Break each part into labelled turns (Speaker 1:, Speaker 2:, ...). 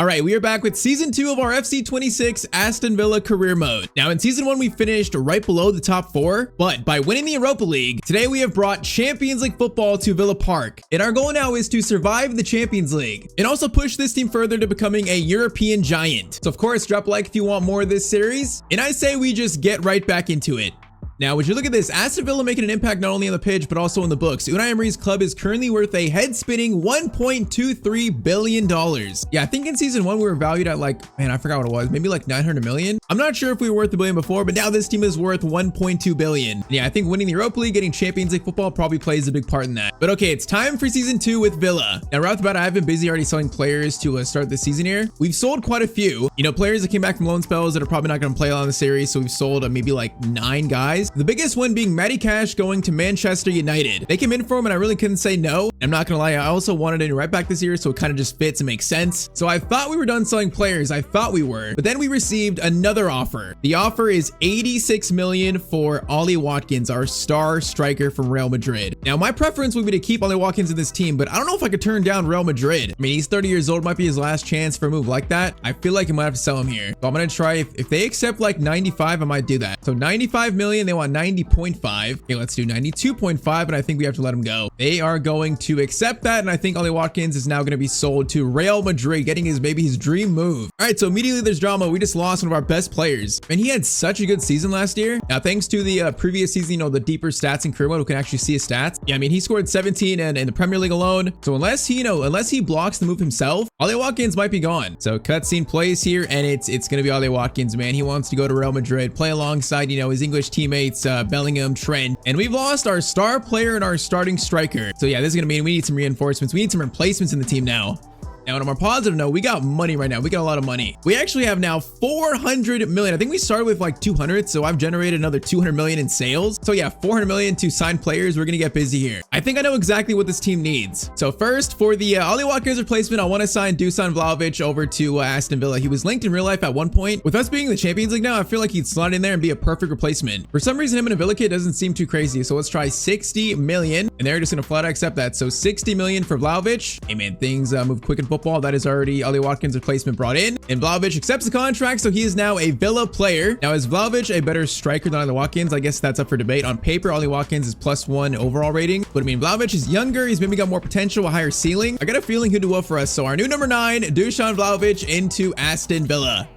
Speaker 1: All right, we are back with season 2 of our FC 26 Aston Villa Career Mode. Now in season 1, we finished right below the top 4, but by winning the Europa League, today we have brought Champions League football to Villa Park. And our goal now is to survive the Champions League and also push this team further to becoming a European giant. So of course, drop a like if you want more of this series. And I say we just get right back into it. Now, would you look at this? Aston Villa making an impact not only on the pitch, but also in the books. Unai Emery's club is currently worth a head-spinning $1.23 billion. Yeah, I think in season 1, we were valued at like, man, I forgot what it was. Maybe like 900 million. I'm not sure if we were worth $1 billion before, but now this team is worth 1.2 billion. Yeah, I think winning the Europa League, getting Champions League football probably plays a big part in that. But okay, it's time for season 2 with Villa. Now, right off the bat, I've been busy already selling players to start this season here. We've sold quite a few, players that came back from loan spells that are probably not going to play on the series. So we've sold maybe like 9 guys. The biggest one being Matty Cash going to Manchester United. They came in for him and I really couldn't say no. I'm not gonna lie, I also wanted a new right back this year, so it kind of just fits and makes sense. So I thought we were done selling players. I thought we were, but then we received another offer. The offer is 86 million for Ollie Watkins, our star striker from Real Madrid. Now my preference would be to keep Ollie Watkins in this team, but I don't know if I could turn down Real Madrid. I mean, he's 30 years old, might be his last chance for a move like that. I feel like I might have to sell him here. So I'm gonna try, if they accept like 95, I might do that. So 95 million, they want 90.5. Okay, let's do 92.5, and I think we have to let him go. They are going to accept that, and I think Ollie Watkins is now going to be sold to Real Madrid, getting maybe his dream move. All right, so immediately there's drama. We just lost one of our best players, and he had such a good season last year. Now, thanks to the previous season, the deeper stats in career mode, we can actually see his stats. Yeah, I mean, he scored 17 in the Premier League alone. So unless he, unless he blocks the move himself, Ollie Watkins might be gone. So cutscene plays here, and it's going to be Ollie Watkins, man. He wants to go to Real Madrid, play alongside, his English teammates, Bellingham, Trent, and we've lost our star player and our starting striker. So yeah, this is gonna mean we need some reinforcements. We need some replacements in the team now. Now, on a more positive note, we got money right now. We got a lot of money. We actually have now 400 million. I think we started with like 200, so I've generated another 200 million in sales. So yeah, 400 million to sign players. We're gonna get busy here. I think I know exactly what this team needs. So first, for the Ollie Watkins replacement, I want to sign Dusan Vlahovic over to Aston Villa. He was linked in real life at one point. With us being in the Champions League now, I feel like he'd slot in there and be a perfect replacement. For some reason, him in a Villa kit doesn't seem too crazy. So let's try 60 million, and they're just gonna flat out accept that. So 60 million for Vlahovic. Hey man, things move quick in football. That is already Ollie Watkins replacement brought in, and Vlahovic accepts the contract, so he is now a Villa player. Now, is Vlahovic a better striker than Ollie Watkins? I guess that's up for debate. On paper, Ollie Watkins is +1 overall rating, but I mean, Vlahovic is younger. He's maybe got more potential, a higher ceiling. I got a feeling he'll do well for us. So our new number 9, Dusan Vlahovic into Aston Villa.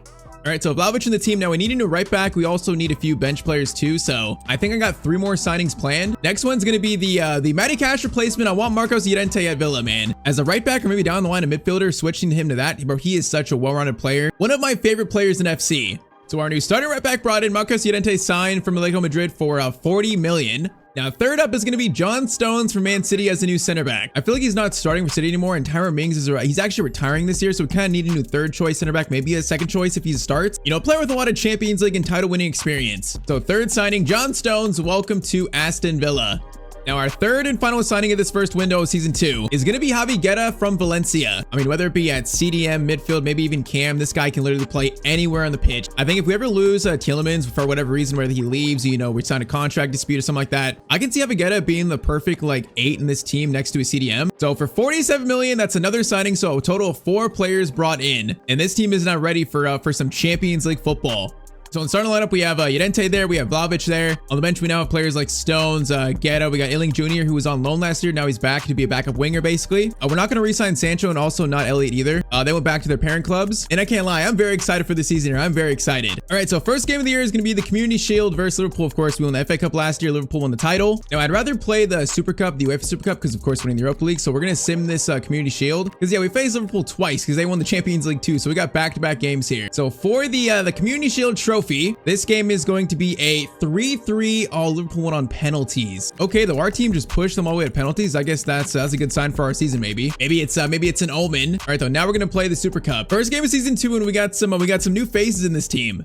Speaker 1: All right, so Vlahovic in the team. Now we need a new right back. We also need a few bench players too. So I think I got 3 more signings planned. Next one's going to be the Matty Cash replacement. I want Marcos Llorente at Villa, man. As a right back or maybe down the line, a midfielder, switching him to that. Bro, he is such a well-rounded player. One of my favorite players in FC. So our new starting right back brought in Marcos Llorente, signed from Atletico Madrid for 40 million. Now, third up is going to be John Stones from Man City as a new center back. I feel like he's not starting for City anymore, and Tyrone Mings is he's actually retiring this year, so we kind of need a new third choice center back, maybe a second choice if he starts. A player with a lot of Champions League and title winning experience. So third signing, John Stones, welcome to Aston Villa. Now, our third and final signing of this first window of season 2 is going to be Javi Guerra from Valencia. I mean, whether it be at CDM, midfield, maybe even Cam, this guy can literally play anywhere on the pitch. I think if we ever lose Tielemans for whatever reason, whether he leaves, we sign a contract dispute or something like that, I can see Javi Guerra being the perfect 8 in this team next to a CDM. So for 47 million, that's another signing. So a total of 4 players brought in, and this team is now ready for some Champions League football. So in starting lineup, we have Llorente there. We have Vlahovic there. On the bench, we now have players like Stones, Guerra. We got Illing Jr., who was on loan last year. Now he's back to be a backup winger, basically. We're not going to re-sign Sancho and also not Elliott either. They went back to their parent clubs. And I can't lie, I'm very excited for the season here. I'm very excited. All right, so first game of the year is going to be the Community Shield versus Liverpool. Of course, we won the FA Cup last year. Liverpool won the title. Now, I'd rather play the Super Cup, the UEFA Super Cup, because of course, winning the Europa League. So we're going to sim this Community Shield. Because yeah, we faced Liverpool twice because they won the Champions League too. So we got back-to-back games here. So for the Community Shield trophy, this game is going to be a 3-3. Oh, Liverpool won on penalties. Okay, though our team just pushed them all the way to penalties. I guess that's a good sign for our season. Maybe it's an omen. All right, though, now we're gonna play the Super Cup. First game of season 2, and we got some new faces in this team.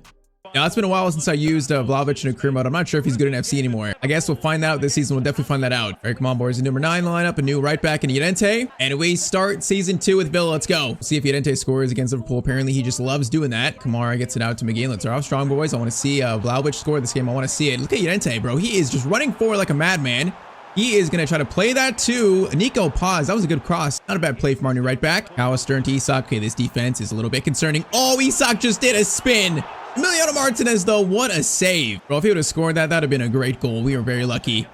Speaker 1: Now, it's been a while since I used Vlahovic in a career mode. I'm not sure if he's good in FC anymore. I guess we'll find out this season. We'll definitely find that out. All right, come on, boys. A number 9 lineup, a new right back in Llorente. And we start season 2 with Villa. Let's go. See if Llorente scores against Liverpool. Apparently, he just loves doing that. Kamara gets it out to McGinn. Let's start off strong, boys. I want to see Vlahovic score this game. I want to see it. Look at Llorente, bro. He is just running forward like a madman. He is going to try to play that too. Nico pause. That was a good cross. Not a bad play from our new right back. Callister to Isak. Okay, this defense is a little bit concerning. Oh, Isak just did a spin. Emiliano Martinez, though, what a save. Bro, if he would have scored that, that would have been a great goal. We were very lucky.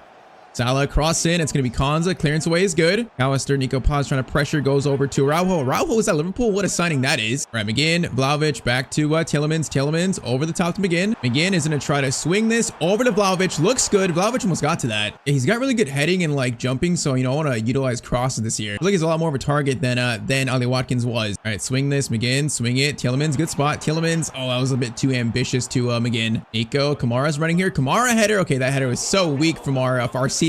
Speaker 1: Salah cross in. It's going to be Konza. Clearance away is good. Callister, Nico Paz trying to pressure. Goes over to Araujo. Araujo is at Liverpool. What a signing that is. All right, McGinn, Vlahovic back to Tielemans. Tielemans over the top to McGinn. McGinn is going to try to swing this over to Vlahovic. Looks good. Vlahovic almost got to that. Yeah, he's got really good heading and like jumping. So, you know, I want to utilize crosses this year. I feel like he's a lot more of a target than Ali Watkins was. All right, swing this. McGinn, swing it. Tielemans, good spot. Tielemans. Oh, that was a bit too ambitious to McGinn. Nico, Kamara's running here. Kamara header. Okay, that header was so weak from our CDM.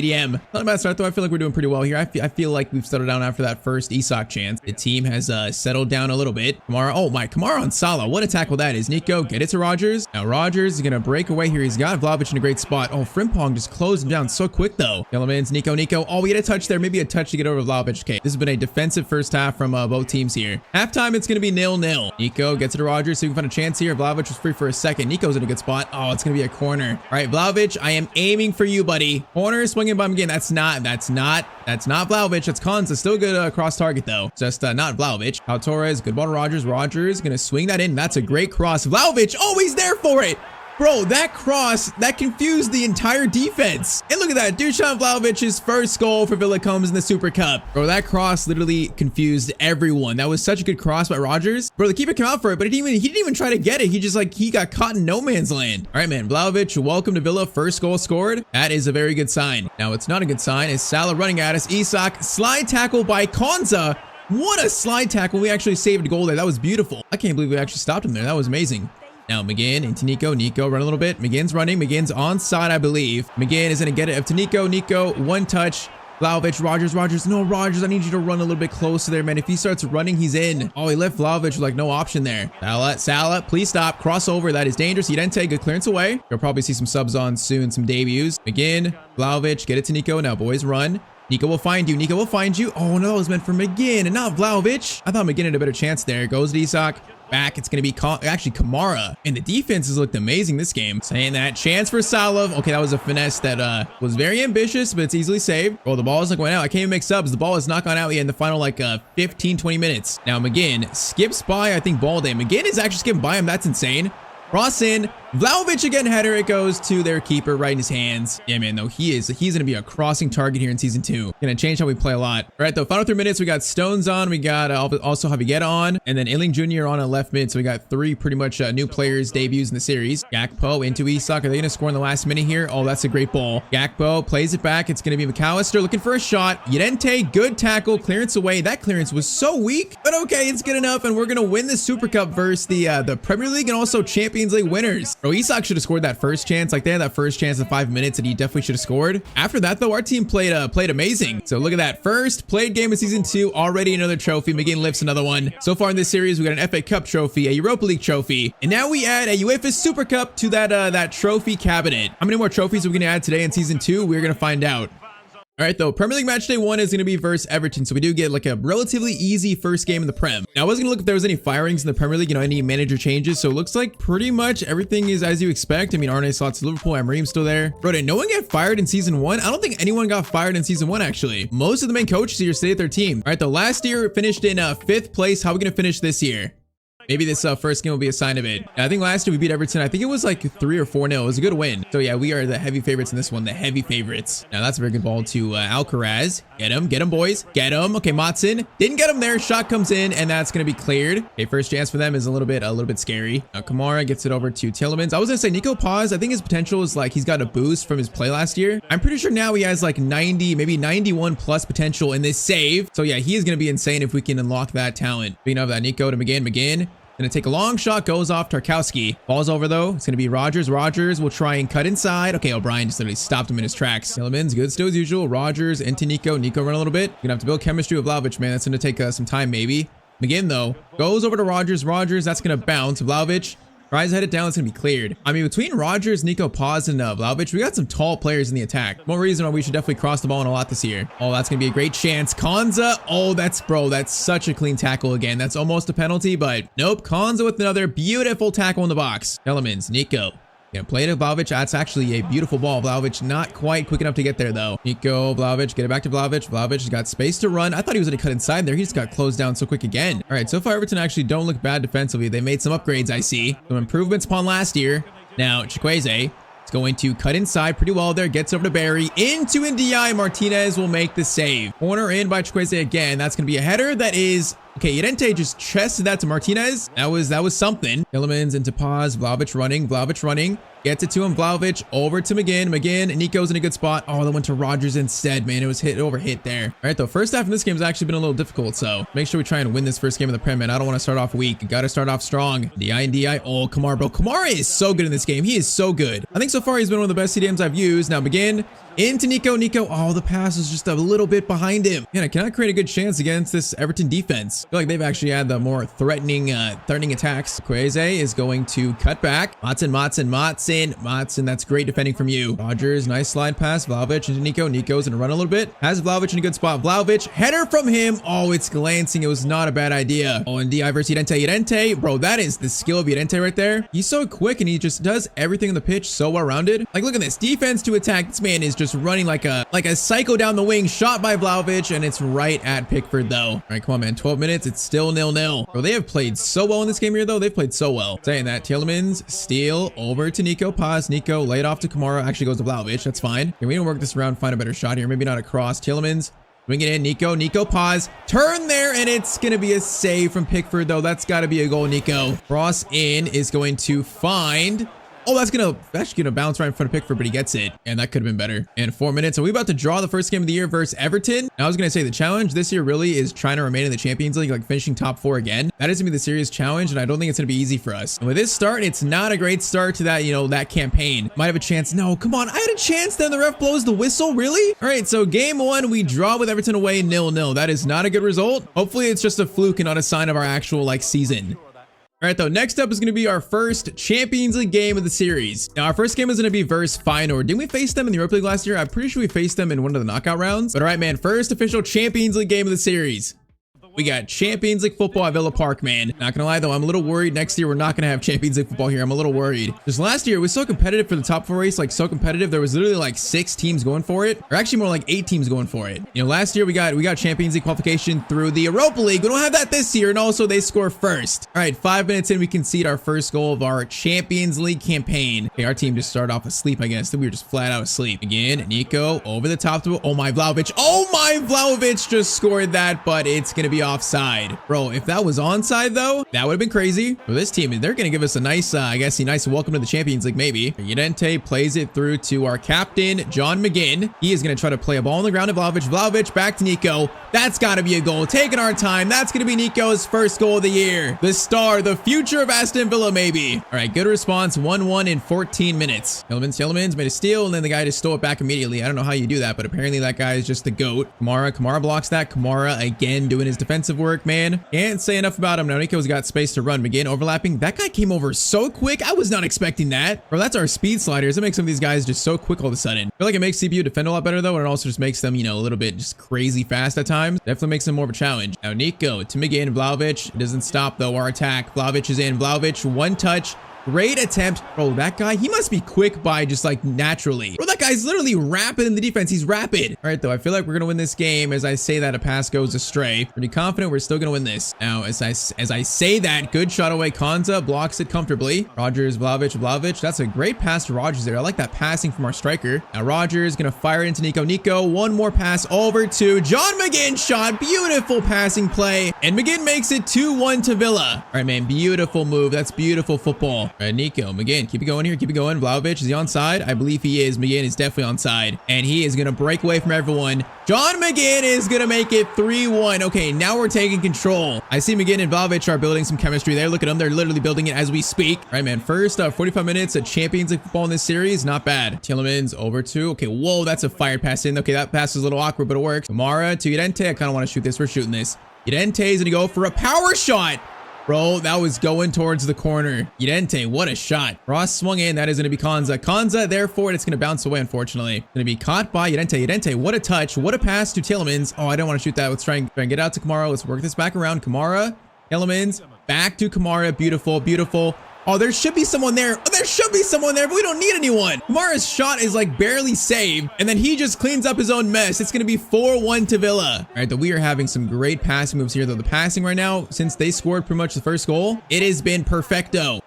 Speaker 1: Not a bad start though. I feel like we're doing pretty well here. I feel like we've settled down after that first Isak chance. The team has settled down a little bit. Kamara, oh my, Kamara on Salah. What a tackle that is. Nico, get it to Rogers. Now Rogers is gonna break away here. He's got Vlahovic in a great spot. Oh, Frimpong just closed him down so quick though. Tielemans, Nico. Oh, we had a touch there. Maybe a touch to get over Vlahovic. Okay, this has been a defensive first half from both teams here. Halftime, it's gonna be 0-0. Nico gets it to Rogers, so we can find a chance here. Vlahovic was free for a second. Nico's in a good spot. Oh, it's gonna be a corner. All right, Vlahovic, I am aiming for you, buddy. Corner, swinging by him again. That's not Vlahovic. That's Konza. Still good cross target though. Just not Vlahovic. Pau Torres, good ball to Rogers. Rogers gonna swing that in. That's a great cross. Vlahovic, oh, he's there for it. Bro, that cross, that confused the entire defense. And look at that. Dusan Vlahovic's first goal for Villa comes in the Super Cup. Bro, that cross literally confused everyone. That was such a good cross by Rogers. Bro, the keeper came out for it, but he didn't even try to get it. He just he got caught in no man's land. All right, man. Vlahovic, welcome to Villa. First goal scored. That is a very good sign. Now, it's not a good sign. Is Salah running at us. Isak, slide tackle by Konza. What a slide tackle. We actually saved a goal there. That was beautiful. I can't believe we actually stopped him there. That was amazing. Now McGinn into Nico. Nico run a little bit. McGinn's running. McGinn's onside, I believe. McGinn is going to get it up to Nico. Nico, one touch. Vlahovic, Rogers. No, Rogers, I need you to run a little bit closer there, man. If he starts running, he's in. Oh, he left Vlahovic with like no option there. Salah, please stop. Crossover, that is dangerous. He didn't take a clearance away. You'll probably see some subs on soon, some debuts. McGinn, Vlahovic, get it to Nico. Now, boys, run. Nico will find you. Nico will find you. Oh, no, that was meant for McGinn and not Vlahovic. I thought McGinn had a better chance there. Goes to Isak. Back, it's going to be actually Kamara. And the defense has looked amazing this game. Saying that, chance for Salah. Okay, that was a finesse that was very ambitious, but it's easily saved. Oh, the ball is not going out. I can't even make subs. The ball has not gone out yet in the final 15, 20 minutes. Now McGinn skips by, I think, Balde. McGinn is actually skipping by him. That's insane. Cross in. Vlahovic again, header. It goes to their keeper right in his hands. Yeah, man, though, he's going to be a crossing target here in season 2. Going to change how we play a lot. All right, though, final 3 minutes, we got Stones on. We got also Javier on. And then Iling Jr. on a left mid. So we got 3 pretty much new players debuts in the series. Gakpo into Isak. Are they going to score in the last minute here? Oh, that's a great ball. Gakpo plays it back. It's going to be McAllister looking for a shot. Llorente, good tackle. Clearance away. That clearance was so weak. But okay, it's good enough. And we're going to win the Super Cup versus the Premier League and also Champions League winners. Bro, Isak should have scored that first chance. Like, they had that first chance in 5 minutes and he definitely should have scored. After that, though, our team played amazing. So look at that. First played game of season 2, already another trophy. McGinn lifts another one. So far in this series, we got an FA Cup trophy, a Europa League trophy, and now we add a UEFA Super Cup to that trophy cabinet. How many more trophies are we going to add today in season 2? We're going to find out. All right, though, Premier League match day 1 is going to be versus Everton. So we do get like a relatively easy first game in the Prem. Now, I was going to look if there was any firings in the Premier League, any manager changes. So it looks like pretty much everything is as you expect. I mean, Arne Slot's Liverpool, Amrim's still there. Bro, did no one get fired in season 1? I don't think anyone got fired in season 1, actually. Most of the main coaches here stayed at their team. All right, though, last year finished in 5th place. How are we going to finish this year? Maybe this first game will be a sign of it. I think last year we beat Everton. I think it was like 3 or 4-0. It was a good win. So yeah, we are the heavy favorites in this one. The heavy favorites. Now that's a very good ball to Alcaraz. Get him, boys. Get him. Okay, Matson didn't get him there. Shot comes in, and that's gonna be cleared. Okay, first chance for them is a little bit scary. Now Kamara gets it over to Tielemans. I was gonna say Nico Paz. I think his potential is like he's got a boost from his play last year. I'm pretty sure now he has like 90, maybe 91 plus potential in this save. So yeah, he is gonna be insane if we can unlock that talent. Speaking of that, Nico to McGinn. Gonna take a long shot, goes off. Tarkowski falls over though. It's gonna be Rogers. Rogers will try and cut inside. Okay, O'Brien just literally stopped him in his tracks. Tielemans, good still as usual. Rogers into Nico. Nico run a little bit. Gonna have to build chemistry with Vlahovic, man. That's gonna take some time maybe. McGinn though goes over to Rogers. Rogers, that's gonna bounce. Vlahovic tries to head it down. It's gonna be cleared. I mean, between Rogers, Nico Paz, and Vlahovic, we got some tall players in the attack. More reason why we should definitely cross the ball in a lot this year. Oh, that's gonna be a great chance. Konza. Oh, that's such a clean tackle again. That's almost a penalty, but nope. Konza with another beautiful tackle in the box. Tielemans, Nico. Yeah, play to Vlahovic. That's actually a beautiful ball. Vlahovic not quite quick enough to get there, though. Nico, Vlahovic, get it back to Vlahovic. Vlahovic has got space to run. I thought he was going to cut inside there. He just got closed down so quick again. All right, so far, Everton actually don't look bad defensively. They made some upgrades, I see. Some improvements upon last year. Now, Chukwueze is going to cut inside pretty well there. Gets over to Barry. Into Ndiaye. Martinez will make the save. Corner in by Chukwueze again. That's going to be a header that is... Okay, Llorente just chested that to Martinez. That was something. Tielemans into pause. Vlahovic running. Gets it to him. Vlahovic over to McGinn. Nico's in a good spot. Oh, that went to Rodgers instead, man. It was hit there. All right, though. First half in this game has actually been a little difficult, so make sure we try and win this first game of the Prem, man. I don't want to start off weak. Got to start off strong. Ndiaye. Oh, Kamara, bro. Kamara is so good in this game. He is so good. I think so far he's been one of the best CDMs I've used. Now, McGinn into Nico. Oh, the pass is just a little bit behind him. Man, I cannot create a good chance against this Everton defense. I feel like they've actually had the more threatening attacks. Kweze is going to cut back. Matson, that's great defending from you. Rodgers, nice slide pass. Vlahovic into Nico. Nico's gonna run a little bit. Has Vlahovic in a good spot. Vlahovic, header from him. Oh, it's glancing. It was not a bad idea. Oh, and Ndiaye versus Llorente. Bro, that is the skill of Llorente right there. He's so quick and he just does everything on the pitch so well rounded. Like, look at this. Defense to attack. This man is just running like a psycho down the wing. Shot by Vlahovic, and it's right at Pickford, though. All right, come on, man. 12 minutes. It's still 0-0. Bro, they have played so well in this game here, though. They've played so well. Saying that, Tielemans, steal over to Nico. Pause. Nico, lay it off to Kamara. Actually goes to Vlahovic. That's fine. Okay, we need to work this around, find a better shot here. Maybe not a cross. Tielemans, bring it in. Nico, pause. Turn there, and it's going to be a save from Pickford, though. That's got to be a goal, Nico. Cross in is going to find... Oh, that's gonna bounce right in front of Pickford, but he gets it. And that could have been better. And 4 minutes. Are we about to draw the first game of the year versus Everton? Now, I was gonna say the challenge this year really is trying to remain in the Champions League, like finishing top 4 again. That is gonna be the serious challenge, and I don't think it's gonna be easy for us. And with this start, it's not a great start to that, that campaign. Might have a chance. No, come on. I had a chance. Then the ref blows the whistle. Really? All right. So game 1, we draw with Everton away 0-0. That is not a good result. Hopefully, it's just a fluke and not a sign of our actual season. All right, though, next up is going to be our first Champions League game of the series. Now, our first game is going to be versus Feyenoord. Didn't we face them in the Europa League last year? I'm pretty sure we faced them in one of the knockout rounds. But all right, man, first official Champions League game of the series. We got Champions League football at Villa Park, man. Not gonna lie, though, I'm a little worried next year we're not gonna have Champions League football here. I'm a little worried. Just last year, it was so competitive for the top 4 race, so competitive. There was literally 6 teams going for it, or actually more like 8 teams going for it. Last year we got Champions League qualification through the Europa League. We don't have that this year, and also they score first. All right, 5 minutes in, we concede our first goal of our Champions League campaign. Okay, our team just started off asleep, I guess. We were just flat out asleep. Again, Nico over the top to... Oh my Vlahovic. Oh my Vlahovic just scored that, but it's gonna be offside. Bro, if that was onside, though, that would have been crazy. For this team, they're going to give us a nice, I guess, a nice welcome to the Champions League, maybe. Llorente plays it through to our captain, John McGinn. He is going to try to play a ball on the ground to Vlahovic. Vlahovic back to Nico. That's got to be a goal. Taking our time. That's going to be Nico's first goal of the year. The star, the future of Aston Villa, maybe. All right, good response. 1-1 in 14 minutes. Tielemans made a steal, and then the guy just stole it back immediately. I don't know how you do that, but apparently that guy is just the GOAT. Kamara blocks that. Kamara, again, doing his defensive work, man. Can't say enough about him. Now Nico's got space to run. McGinn overlapping. That guy came over so quick. I was not expecting that. Bro, that's our speed sliders. It makes some of these guys just so quick all of a sudden. I feel like it makes CPU defend a lot better, though, and it also just makes them, a little bit just crazy fast at times. Definitely makes them more of a challenge. Now Nico to McGinn. Vlahovic. It doesn't stop, though, our attack. Vlahovic is in. Vlahovic, one touch. Great attempt. Bro, that guy, he must be quick by just naturally. Bro, that guy's literally rapid in the defense. He's rapid. All right, though, I feel like we're going to win this game. As I say that, a pass goes astray. Pretty confident we're still going to win this. Now, as I say that, good shot away. Konza blocks it comfortably. Rodgers, Vlahovic. That's a great pass to Rodgers there. I like that passing from our striker. Now, Rodgers going to fire it into Nico. Nico, one more pass over to John McGinn. Shot. Beautiful passing play. And McGinn makes it 2-1 to Villa. All right, man. Beautiful move. That's beautiful football. All right, Nico, McGinn, keep it going here. Keep it going. Vlahovic, is he onside? I believe he is. McGinn is definitely onside. And he is going to break away from everyone. John McGinn is going to make it 3-1. Okay, now we're taking control. I see McGinn and Vlahovic are building some chemistry there. Look at them. They're literally building it as we speak. All right, man. First, 45 minutes of Champions League football in this series. Not bad. Tielemans over to... Okay, whoa, that's a fire pass in. Okay, that pass is a little awkward, but it works. Kamara to Llorente. I kind of want to shoot this. We're shooting this. Llorente is going to go for a power shot. Bro, that was going towards the corner. Llorente, what a shot. Ross swung in. That is going to be Konza. Konza, therefore, it's going to bounce away, unfortunately. Going to be caught by Llorente. Llorente, what a touch. What a pass to Tielemans. Oh, I don't want to shoot that. Let's try and get out to Kamara. Let's work this back around. Kamara, Tielemans, back to Kamara. Beautiful, beautiful. Oh, there should be someone there. Oh, there should be someone there, but we don't need anyone. Kamara's shot is like barely saved, and then he just cleans up his own mess. It's going to be 4-1 to Villa. All right, though we are having some great passing moves here, though. The passing right now, since they scored pretty much the first goal, it has been perfecto.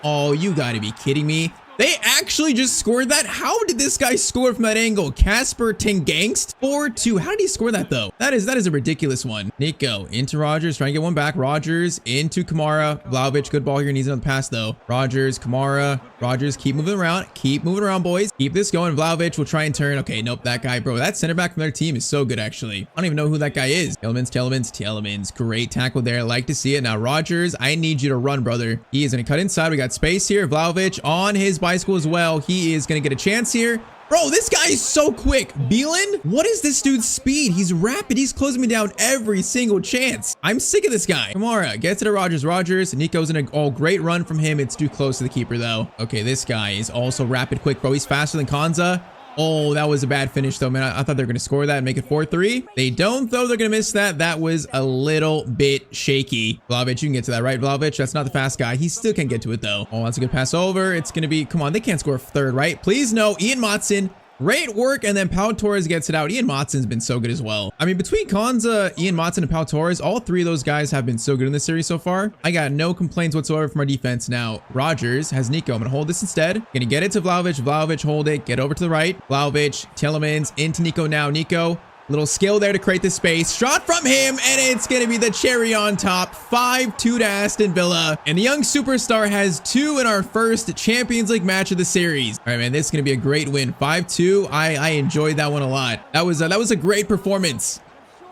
Speaker 1: Oh, you got to be kidding me. They actually just scored that? How did this guy score from that angle? Casper Tengangst 4-2. How did he score that though? That is a ridiculous one. Nico into Rogers, trying to get one back. Rogers into Kamara. Vlahovic, good ball here. Needs another pass though. Rogers, Kamara. Rogers, keep moving around. Keep moving around, boys. Keep this going. Vlahovic will try and turn. Okay, nope, that guy, bro. That center back from their team is so good, actually. I don't even know who that guy is. Tielemans. Great tackle there. Like to see it. Now, Rogers, I need you to run, brother. He is going to cut inside. We got space here. Vlahovic on his bicycle as well. He is going to get a chance here. Bro, this guy is so quick. Beelan? What is this dude's speed? He's rapid. He's closing me down every single chance. I'm sick of this guy. Kamara gets it to Rogers. Nico's in a great run from him. It's too close to the keeper, though. Okay, this guy is also rapid quick, bro. He's faster than Konza. Oh, that was a bad finish, though, man. I thought they were going to score that and make it 4-3. They don't, though. They're going to miss that. That was a little bit shaky. Vlahovic, you can get to that, right, Vlahovic? That's not the fast guy. He still can't get to it, though. Oh, that's a good pass over. It's going to be... Come on, they can't score third, right? Please, no. Ian Matson. Great work, and then Pau Torres gets it out. Ian Matson's been so good as well. I mean, between Konza, Ian Matson, and Pau Torres, all three of those guys have been so good in this series so far. I got no complaints whatsoever from our defense. Now, Rogers has Nico. I'm going to hold this instead. Going to get it to Vlahovic. Vlahovic, hold it. Get over to the right. Vlahovic, Tielemans, into Nico now. Nico, little skill there to create the space. Shot from him, and it's going to be the cherry on top. 5-2 to Aston Villa. And the young superstar has 2 in our first Champions League match of the series. All right, man, this is going to be a great win. 5-2. I enjoyed that one a lot. That was a great performance.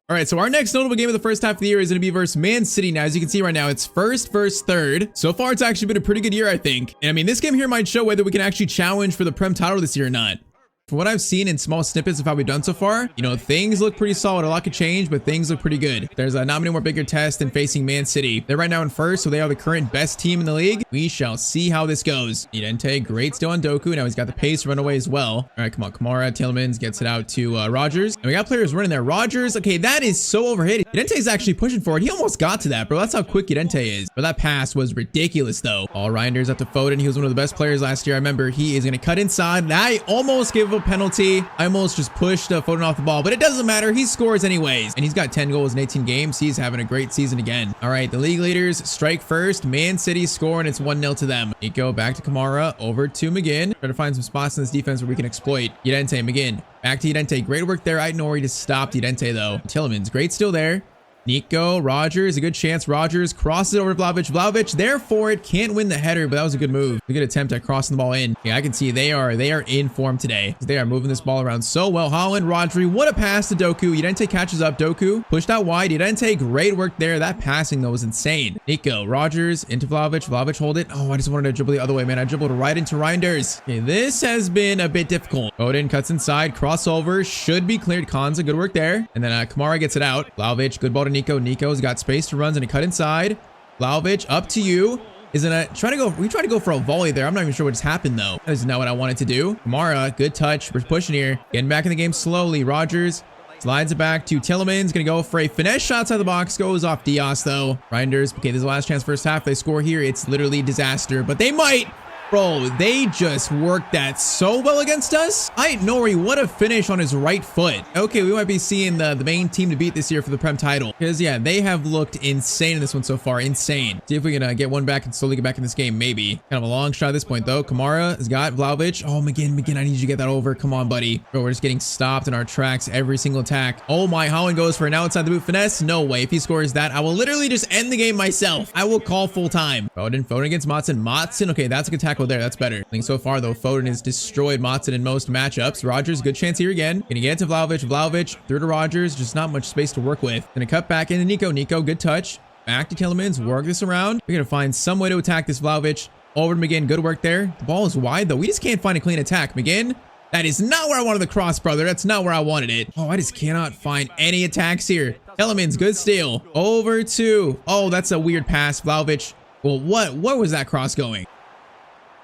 Speaker 1: All right, so our next notable game of the first half of the year is going to be versus Man City. Now, as you can see right now, it's first versus third. So far, it's actually been a pretty good year, I think. And I mean, this game here might show whether we can actually challenge for the Prem title this year or not. From what I've seen in small snippets of how we've done so far, you know, things look pretty solid. A lot could change, but things look pretty good. There's not many more bigger tests than facing Man City. They're right now in first, so they are the current best team in the league. We shall see how this goes. Idente, great still on Doku. Now he's got the pace to run away as well. All right, come on. Kamara, Tielemans gets it out to Rogers. And we got players running there. Rogers, okay, that is so overhit. Idente's actually pushing forward. He almost got to that, bro. That's how quick Idente is. But that pass was ridiculous, though. All Reinders up to Foden. He was one of the best players last year. I remember he is going to cut inside. I almost gave him a penalty. I almost just pushed Foden off the ball, but it doesn't matter. He scores anyways, and he's got 10 goals in 18 games. He's having a great season again. All right, the league leaders strike first. Man City score, and it's 1-0 to them. Nico back to Kamara, over to McGinn. Try to find some spots in this defense where we can exploit. Idente, McGinn, back to Idente. Great work there. I know where he just stopped Idente, though. Tielemans, great still there. Nico, Rogers, a good chance. Rogers crosses it over to Vlahovic. Vlahovic there for it. Can't win the header, but that was a good move. A good attempt at crossing the ball in. Yeah, I can see they are in form today. They are moving this ball around so well. Haaland, Rodri, what a pass to Doku. Idente catches up. Doku pushed out wide. Idente, great work there. That passing, though, was insane. Nico, Rogers into Vlahovic. Vlahovic hold it. Oh, I just wanted to dribble the other way, man. I dribbled right into Reinders. Okay, this has been a bit difficult. Foden cuts inside. Crossover. Should be cleared. Konza, good work there. And then Kamara gets it out. Vlahovic, good ball to Nico. Nico's got space to run and a cut inside. Vlahovic, up to you. Is gonna try to go. We tried to go for a volley there. I'm not even sure what just happened though. That is not what I wanted to do. Kamara, good touch. We're pushing here. Getting back in the game slowly. Rogers slides it back to Tielemans. Gonna go for a finesse shot outside the box. Goes off Diaz though. Reinders. Okay, this is the last chance first half. They score here. It's literally disaster, but they might. Bro, they just worked that so well against us. Nori, what a finish on his right foot. Okay, we might be seeing the main team to beat this year for the Prem title. Because, yeah, they have looked insane in this one so far. Insane. See if we can get one back and slowly get back in this game. Maybe. Kind of a long shot at this point, though. Kamara has got Vlahovic. Oh, McGinn, I need you to get that over. Come on, buddy. Bro, we're just getting stopped in our tracks every single attack. Oh, my. Haaland goes for an outside the boot finesse. No way. If he scores that, I will literally just end the game myself. I will call full time. Foden against Matson. Okay, that's a good tackle there. That's better. I think so far, though, Foden has destroyed Matson in most matchups. Rogers, good chance here again. Gonna get to Vlahovic. Vlahovic through to Rogers. Just not much space to work with. Gonna cut back into Nico. Nico, good touch. Back to Tielemans. Work this around. We're gonna find some way to attack this Vlahovic. Over to McGinn. Good work there. The ball is wide, though. We just can't find a clean attack. McGinn. That is not where I wanted the cross, brother. That's not where I wanted it. Oh, I just cannot find any attacks here. Tielemans, good steal. Over to... Oh, that's a weird pass. Vlahovic. Well, what was that cross going?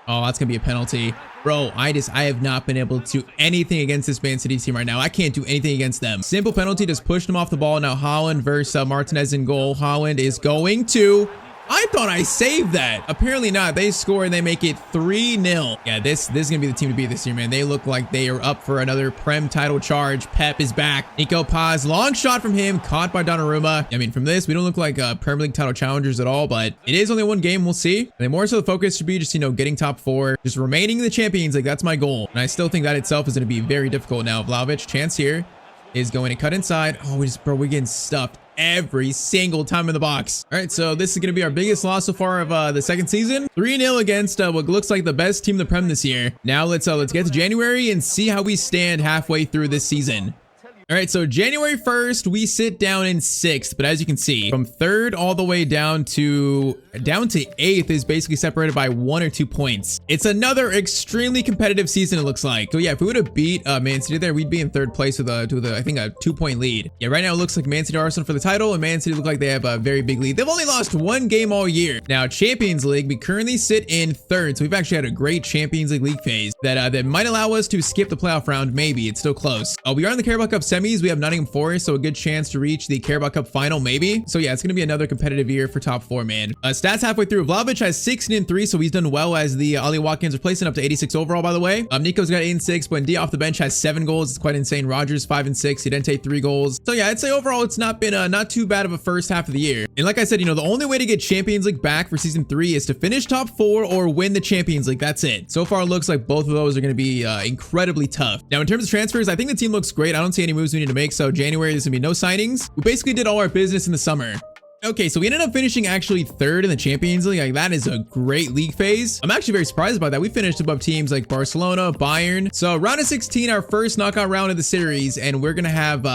Speaker 1: Oh, that's going to be a penalty. Bro, I have not been able to do anything against this Man City team right now. I can't do anything against them. Simple penalty, just pushed him off the ball. Now Haaland versus Martinez in goal. Haaland is going to... I thought I saved that. Apparently not. They score and they make it 3-0. Yeah, this is going to be the team to beat this year, man. They look like they are up for another Prem title charge. Pep is back. Nico Paz, long shot from him, caught by Donnarumma. I mean, from this, we don't look like Premier League title challengers at all, but it is only one game. We'll see. And more so the focus should be just, getting top 4, just remaining in the Champions League. That's my goal. And I still think that itself is going to be very difficult now. Vlahovic, chance here, is going to cut inside. Oh, we're getting stuffed every single time in the box. All right, so this is going to be our biggest loss so far of the second season. 3-0 against what looks like the best team in the Prem this year. Now let's get to January and see how we stand halfway through this season. All right, so January 1st, we sit down in 6th, but as you can see, from 3rd all the way down to 8th is basically separated by 1 or 2 points. It's another extremely competitive season, it looks like. So yeah, if we would have beat Man City there, we'd be in 3rd place with I think a 2-point lead. Yeah, right now it looks like Man City Arsenal for the title, and Man City look like they have a very big lead. They've only lost 1 game all year. Now, Champions League, we currently sit in 3rd, so we've actually had a great Champions League phase that might allow us to skip the playoff round. Maybe it's still close. We are in the Carabao Cup semis. We have Nottingham Forest, so a good chance to reach the Carabao Cup final, maybe. So yeah, it's gonna be another competitive year for top 4, man. Stats halfway through. Vlahovic has 16-3, so he's done well as the Ollie Watkins replacement, up to 86 overall, by the way. Nico's got 8-6, but Dia off the bench has 7 goals. It's quite insane. Rogers 5-6. He didn't take 3 goals. So yeah, I'd say overall it's not been not too bad of a first half of the year. And like I said, the only way to get Champions League back for season 3 is to finish top 4 or win the Champions League. That's it. So far, it looks like both of those are going to be incredibly tough. Now, in terms of transfers, I think the team looks great. I don't see any moves we need to make. So January, there's gonna be no signings. We basically did all our business in the summer. Okay, so we ended up finishing actually 3rd in the Champions League. Like, that is a great league phase. I'm actually very surprised about that. We finished above teams like Barcelona, Bayern. So round of 16, our first knockout round of the series, and we're gonna have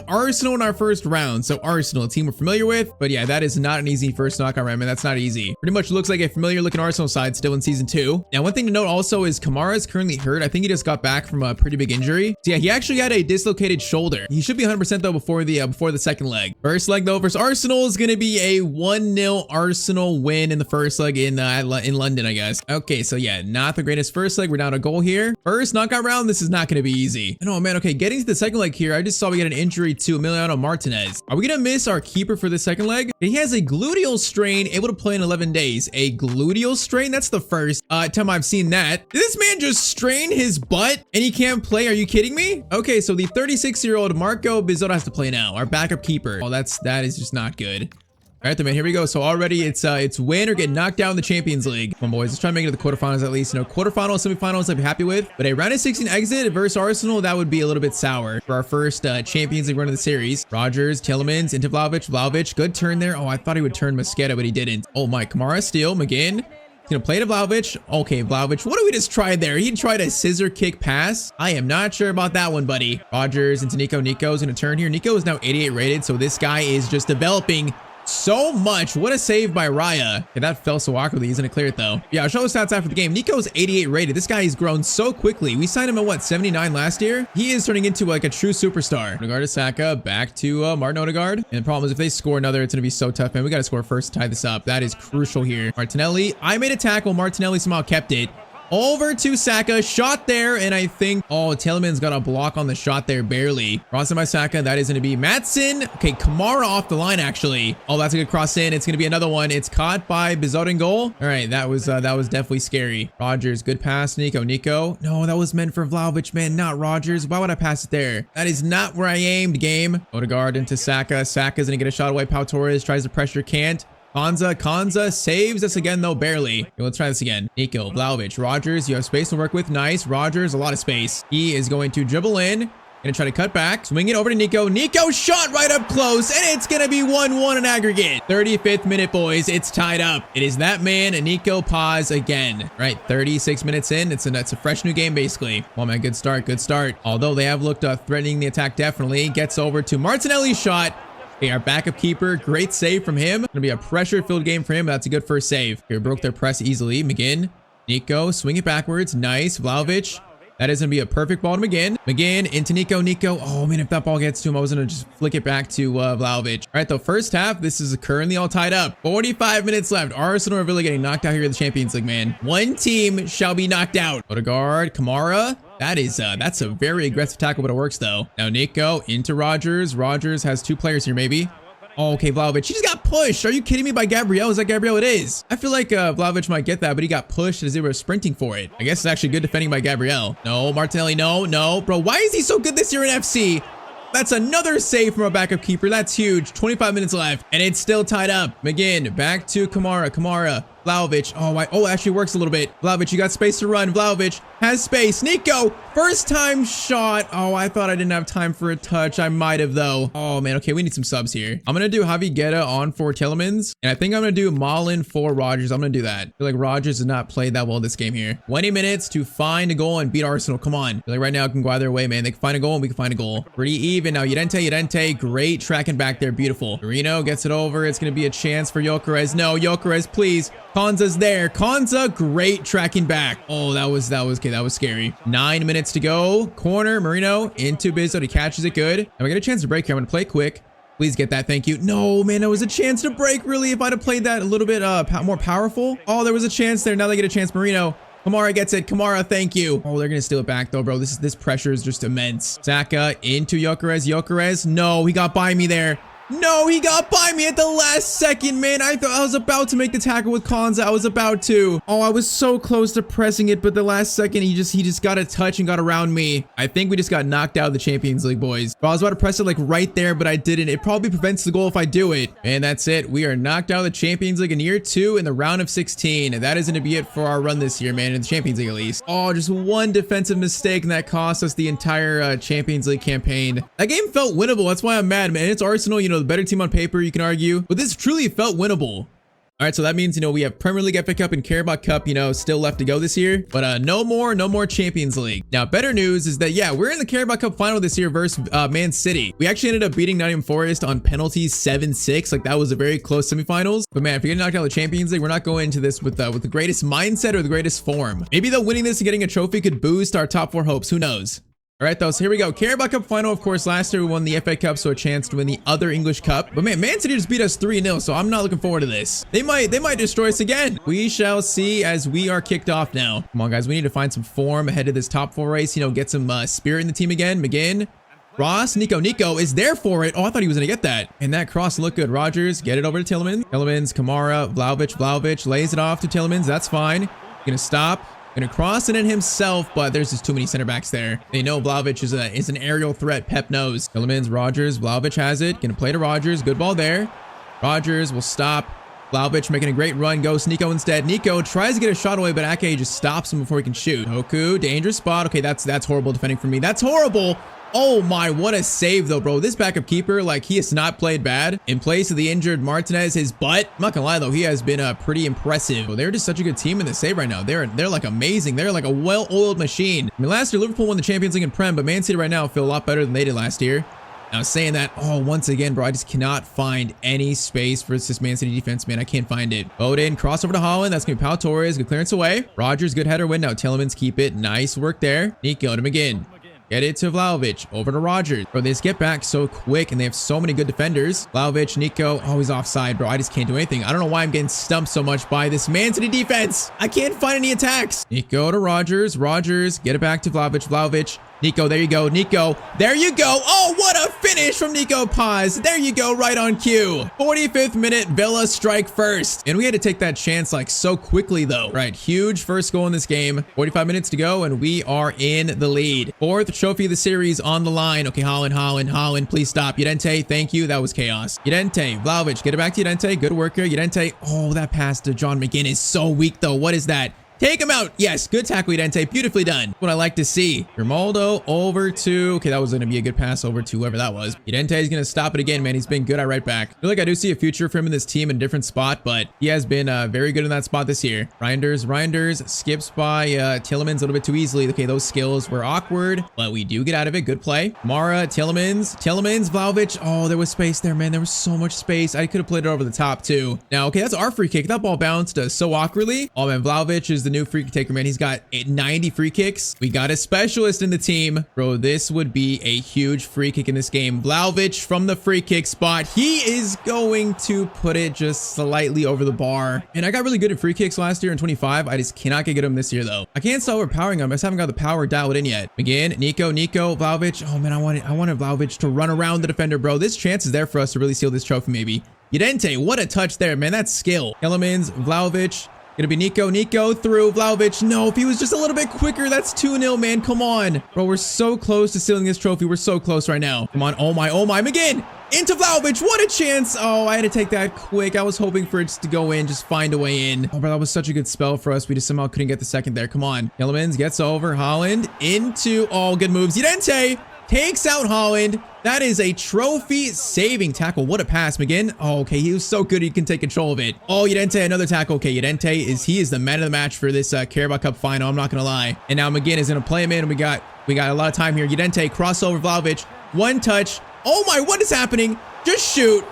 Speaker 1: Arsenal in our first round. So Arsenal, a team we're familiar with, but yeah, that is not an easy first knockout round, man. That's not easy. Pretty much looks like a familiar looking Arsenal side still in season 2. Now, one thing to note also is Kamara is currently hurt. I think he just got back from a pretty big injury. So yeah, he actually had a dislocated shoulder. He should be 100% though before the second leg. First leg though versus Arsenal is gonna be a 1-0 Arsenal win in the first leg in London, I guess. Okay, so yeah, not the greatest first leg. We're down a goal here. First knockout round, this is not going to be easy. Oh man, okay, getting to the second leg here, I just saw we get an injury to Emiliano Martinez. Are we going to miss our keeper for the second leg? He has a gluteal strain, able to play in 11 days. A gluteal strain? That's the first time I've seen that. Did this man just strain his butt and he can't play? Are you kidding me? Okay, so the 36-year-old Marco Bizzotto has to play now, our backup keeper. Oh, that is just not good. All right, then, man, here we go. So already it's win or get knocked out in the Champions League. Come on, boys. Let's try to make it to the quarterfinals at least. Quarterfinals, semifinals, I'd be happy with. But a round of 16 exit versus Arsenal, that would be a little bit sour for our first Champions League run of the series. Rogers, Tielemans, into Vlahovic. Vlahovic, good turn there. Oh, I thought he would turn Mosquera, but he didn't. Oh, my. Kamara, steal. McGinn. He's gonna play to Vlahovic. Okay, Vlahovic. What did we just try there? He tried a scissor kick pass. I am not sure about that one, buddy. Rogers into Nico. Nico's gonna turn here. Nico is now 88 rated, so this guy is just developing so much. What a save by Raya. Okay, that fell so awkwardly. He's gonna clear it though. Yeah, I'll show the stats after the game. Nico's 88 rated. This guy has grown so quickly. We signed him at what, 79 last year? He is turning into like a true superstar. Odegaard to Saka, back to Martin Odegaard. And the problem is if they score another, it's gonna be so tough, man. We gotta score first to tie this up. That is crucial here. Martinelli, I made a tackle. Martinelli somehow kept it. Over to Saka, shot there, and I think, oh, Tielemans got a block on the shot there, barely. Cross in by Saka, that is going to be Maatsen. Okay, Kamara off the line, actually. Oh, that's a good cross in. It's going to be another one. It's caught by Bizzotto in goal. All right, that was definitely scary. Rogers, good pass, Nico. No, that was meant for Vlahovic, man, not Rogers. Why would I pass it there? That is not where I aimed, game. Odegaard into Saka. Saka's going to get a shot away. Pau Torres tries to pressure, can't. Konza saves us again, though, barely. Okay, let's try this again. Nico, Vlahovic, Rogers, you have space to work with. Nice. Rogers, a lot of space. He is going to dribble in. Gonna try to cut back. Swing it over to Nico. Nico shot right up close, and it's gonna be 1-1 in aggregate. 35th minute, boys. It's tied up. It is that man, Nico Paz again. Right, 36 minutes in. It's a fresh new game, basically. Oh, man, good start, good start. Although they have looked threatening the attack, definitely. Gets over to Martinelli's shot. Okay, our backup keeper, great save from him. Gonna be a pressure-filled game for him. That's a good first save. Here, broke their press easily. McGinn, Nico, swing it backwards. Nice. Vlahovic. That is gonna be a perfect ball to McGinn. McGinn into Nico. Oh, man, if that ball gets to him, I was gonna just flick it back to Vlahovic. All right, the first half, this is currently all tied up. 45 minutes left. Arsenal are really getting knocked out here in the Champions League, man. One team shall be knocked out. Odegaard, Kamara. That's a very aggressive tackle, but it works though. Now Nico into Rogers. Rogers has 2 players here, maybe. Oh, okay, Vlahovic. He just got pushed. Are you kidding me? By Gabriel? Is that Gabriel? It is. I feel like Vlahovic might get that, but he got pushed as they were sprinting for it. I guess it's actually good defending by Gabriel. No, Martinelli. No, no. Bro, why is he so good this year in FC? That's another save from a backup keeper. That's huge. 25 minutes left, and it's still tied up. McGinn, back to Kamara. Kamara, Vlahovic. Oh, it actually works a little bit. Vlahovic, you got space to run. Vlahovic has space. Nico, first time shot. Oh, I thought I didn't have time for a touch. I might have, though. Oh, man. Okay, we need some subs here. I'm going to do Javi Guerra on for Tielemans, and I think I'm going to do Malen for Rodgers. I'm going to do that. I feel like Rodgers has not played that well this game here. 20 minutes to find a goal and beat Arsenal. Come on. I feel like right now it can go either way, man. They can find a goal and we can find a goal. Pretty even. Now, Llorente, great tracking back there. Beautiful. Torino gets it over. It's going to be a chance for Gyökeres. No, Gyökeres, please. Konza's there. Konza, great tracking back. Oh, that was okay. That was scary. 9 minutes to go. Corner, Marino into Bizzo. He catches it good. And we get a chance to break here. I'm going to play quick. Please get that. Thank you. No, man, there was a chance to break, really, if I'd have played that a little bit more powerful. Oh, there was a chance there. Now they get a chance. Marino. Kamara gets it. Kamara, thank you. Oh, they're going to steal it back, though, bro. This pressure is just immense. Saka into Gyökeres. Gyökeres. No, he got by me there. No, he got by me at the last second, man. I thought I was about to make the tackle with Konza. I was about to. Oh, I was so close to pressing it, but the last second, he just got a touch and got around me. I think we just got knocked out of the Champions League, boys. But I was about to press it like right there, but I didn't. It probably prevents the goal if I do it. And that's it. We are knocked out of the Champions League in year 2 in the round of 16. And that is going to be it for our run this year, man, in the Champions League at least. Oh, just one defensive mistake, and that cost us the entire Champions League campaign. That game felt winnable. That's why I'm mad, man. It's Arsenal, you know, the better team on paper, you can argue, but this truly felt winnable. All right, so that means, you know, we have Premier League, FA Cup, and Carabao Cup, you know, still left to go this year, but no more Champions League. Now, better news is that, yeah, we're in the Carabao Cup final this year versus Man City. We actually ended up beating Nottingham Forest on penalties 7-6. Like, that was a very close semifinals. But man, if you're getting knocked out of the Champions League, we're not going into this with the greatest mindset or the greatest form. Maybe though winning this and getting a trophy could boost our top 4 hopes. Who knows? All right, though, so here we go. Carabao Cup final, of course, last year we won the FA Cup, so a chance to win the other English Cup. But man, Man City just beat us 3-0, so I'm not looking forward to this. They might destroy us again. We shall see as we are kicked off now. Come on, guys, we need to find some form ahead of this top 4 race, you know, get some spirit in the team again. McGinn, Ross, Nico is there for it. Oh, I thought he was going to get that. And that cross looked good. Rodgers, get it over to Tielemans. Tielemans, Kamara, Vlahovic lays it off to Tielemans. That's fine. Gonna stop. Gonna cross it in himself, but there's just too many center backs there. They know Vlahovic is an aerial threat. Pep knows. Tielemans, Rodgers, Vlahovic has it. Gonna play to Rodgers. Good ball there. Rodgers will stop. Vlahovic making a great run. Goes Nico instead. Nico tries to get a shot away, but Ake just stops him before he can shoot. Hoku, dangerous spot. Okay, that's horrible defending for me. That's horrible. Oh my, what a save though, bro. This backup keeper, like, he has not played bad. In place of the injured Martinez, his butt, I'm not gonna lie though, he has been pretty impressive. They're just such a good team in the save right now. They're like amazing. They're like a well-oiled machine. I mean, last year Liverpool won the Champions League and Prem, but Man City right now feel a lot better than they did last year. Now, saying that, oh, once again, bro, I just cannot find any space for this Man City defense, man. I can't find it. Foden, cross over to Holland. That's going to be Pau Torres. Good clearance away. Rodgers, good header win. Now, Tielemans, keep it. Nice work there. Nico to McGinn. Get it to Vlahovic. Over to Rodgers. Bro, they just get back so quick, and they have so many good defenders. Vlahovic, Nico. Oh, he's offside, bro. I just can't do anything. I don't know why I'm getting stumped so much by this Man City defense. I can't find any attacks. Nico to Rodgers. Rodgers, get it back to Vlahovic. Vlahovic. Nico, there you go. Nico, there you go. Oh, what a finish from Nico Paz. There you go, right on cue. 45th minute, Villa strike first. And we had to take that chance like so quickly though. Right, huge first goal in this game. 45 minutes to go and we are in the lead. 4th trophy of the series on the line. Okay, Holland, please stop. Llorente, thank you. That was chaos. Llorente, Vlahovic, get it back to Llorente. Good work here, Llorente. Oh, that pass to John McGinn is so weak though. What is that? Take him out. Yes, good tackle, Llorente. Beautifully done. What I like to see. Grimaldo over to... Okay, that was going to be a good pass over to whoever that was. Llorente is going to stop it again, man. He's been good at right back. I feel like I do see a future for him in this team in a different spot, but he has been very good in that spot this year. Reinders skips by Tielemans a little bit too easily. Okay, those skills were awkward, but we do get out of it. Good play. Mara, Tielemans, Vlahovic. Oh, there was space there, man. There was so much space. I could have played it over the top too. Now, okay, that's our free kick. That ball bounced so awkwardly. Oh, man, Vlahovic is the new free kick taker, man. He's got 90 free kicks. We got a specialist in the team. Bro, this would be a huge free kick in this game. Vlahovic from the free kick spot. He is going to put it just slightly over the bar. And I got really good at free kicks last year in 25. I just cannot get him this year, though. I can't stop overpowering him. I just haven't got the power dialed in yet. Again, Nico, Vlahovic. Oh, man, I wanted Vlahovic to run around the defender, bro. This chance is there for us to really seal this trophy, maybe. Llorente, what a touch there, man. That's skill. Tielemans, Vlahovic. Gonna be Nico through Vlahovic. No, if he was just a little bit quicker, that's 2-0, man. Come on. Bro, we're so close to sealing this trophy. We're so close right now. Come on. Oh my. McGinn. Into Vlahovic. What a chance. Oh, I had to take that quick. I was hoping for it just to go in, just find a way in. Oh, bro, that was such a good spell for us. We just somehow couldn't get the second there. Come on. Tielemans gets over. Holland into all good moves. Llorente takes out Holland. That is a trophy saving tackle. What a pass, McGinn. Oh, okay. He was so good. He can take control of it. Oh, Llorente, another tackle. Okay, Llorente is the man of the match for this Carabao Cup final. I'm not going to lie. And now McGinn is going to play him in. We got a lot of time here. Llorente, crossover, Vlahovic, one touch. Oh my, what is happening? Just shoot.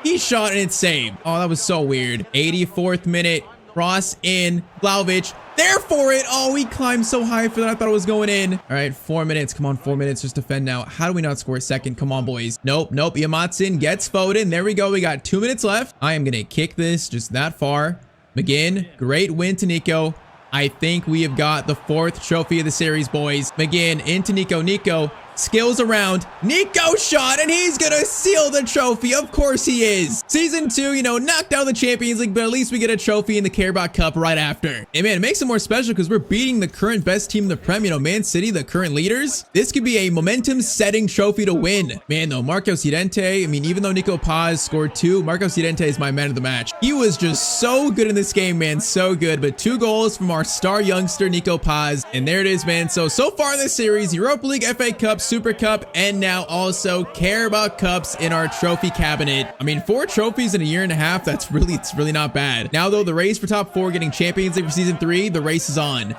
Speaker 1: He shot and it's saved. Oh, that was so weird. 84th minute. Cross in. Vlahovic. There for it. Oh, he climbed so high for that. I thought it was going in. All right, 4 minutes. Come on, 4 minutes. Just defend now. How do we not score a second? Come on, boys. Nope. Yamatsin gets Foden. There we go. We got 2 minutes left. I am going to kick this just that far. McGinn, great win to Nico. I think we have got the 4th trophy of the series, boys. McGinn into Nico. Skills around. Nico shot, and he's gonna seal the trophy. Of course he is. Season 2, knocked out the Champions League, but at least we get a trophy in the Carabao Cup right after. And man, it makes it more special because we're beating the current best team in the Prem, Man City, the current leaders. This could be a momentum-setting trophy to win. Man, though, Marcos Llorente, even though Nico Paz scored 2, Marcos Llorente is my man of the match. He was just so good in this game, man, so good. But 2 goals from our star youngster, Nico Paz. And there it is, man. So far in this series, Europa League, FA Cup, Super Cup, and now also Carabao Cups in our trophy cabinet. 4 trophies in a year and a half. It's really not bad. Now though, the race for top 4 getting Champions League for season 3, the race is on.